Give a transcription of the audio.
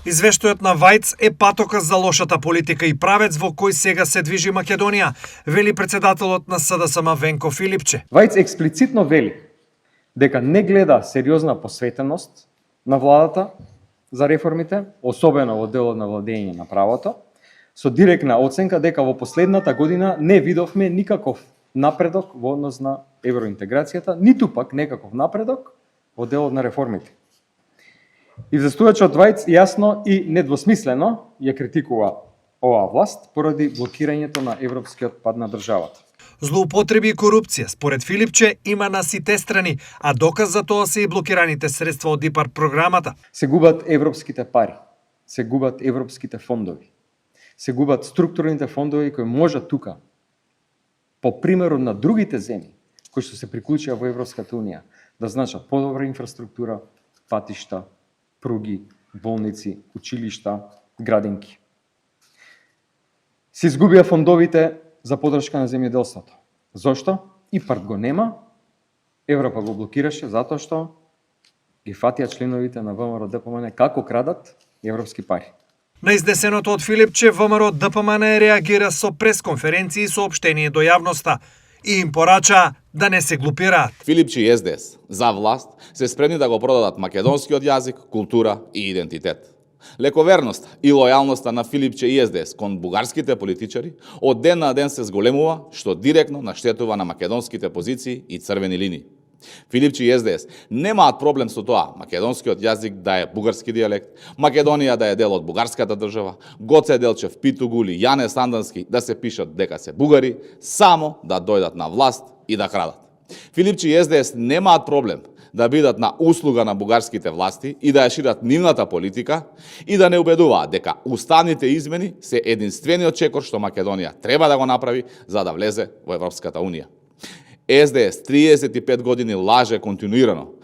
Извештајот на Вајц е патоказ за лошата политика и правец во кој сега се движи Македонија, вели претседателот на СДСМ Венко Филипче. Вајц експлицитно вели дека не гледа сериозна посветеност на владата за реформите, особено во делот на владење на правото, со директна оценка дека во последната година не видовме никаков напредок во однос на евроинтеграцијата, ниту пак некаков напредок во делот на реформите. Известувачот Вајц јасно и недвосмислено ја критикува оваа власт поради блокирањето на европскиот пат на државата. Злоупотреби и корупција, според Филипче, има на сите страни, а доказ за тоа се и блокираните средства од ИПАР програмата. Се губат европските пари, се губат европските фондови, се губат структурните фондови кои можат тука, по примерот на другите земји кои што се приклучија во Европската унија, да значат подобра инфраструктура, патишта, пруги, болници, училишта, градинки. Се изгубија фондовите за подршка на земјоделството. Зошто? ИПАР го нема, Европа го блокираше затоа што ги фатија членовите на ВМРО ДПМН како крадат европски пари. На изнесеното од Филипче, ВМРО ДПМН реагира со пресконференции и соопштение до јавноста и им порача да не се глупираат. Филипче и СДС за власт се спремни да го продадат македонскиот јазик, култура и идентитет. Лековерноста и лојалноста на Филипче и СДС кон бугарските политичари од ден на ден се зголемува, што директно наштетува на македонските позиции и црвени линии. Филипче и СДС немаат проблем со тоа македонскиот јазик да е бугарски дијалект, Македонија да е дел од бугарската држава, Гоце Делчев, Питу Гули, Јане Сандански да се пишат дека се бугари, само да дојдат на власт и да крадат. Филипче и СДС немаат проблем да бидат на услуга на бугарските власти и да ја шират нивната политика и да не убедуваат дека уставните измени се единствениот чекор што Македонија треба да го направи за да влезе во Европската унија. СДС 35 години лаже континуирано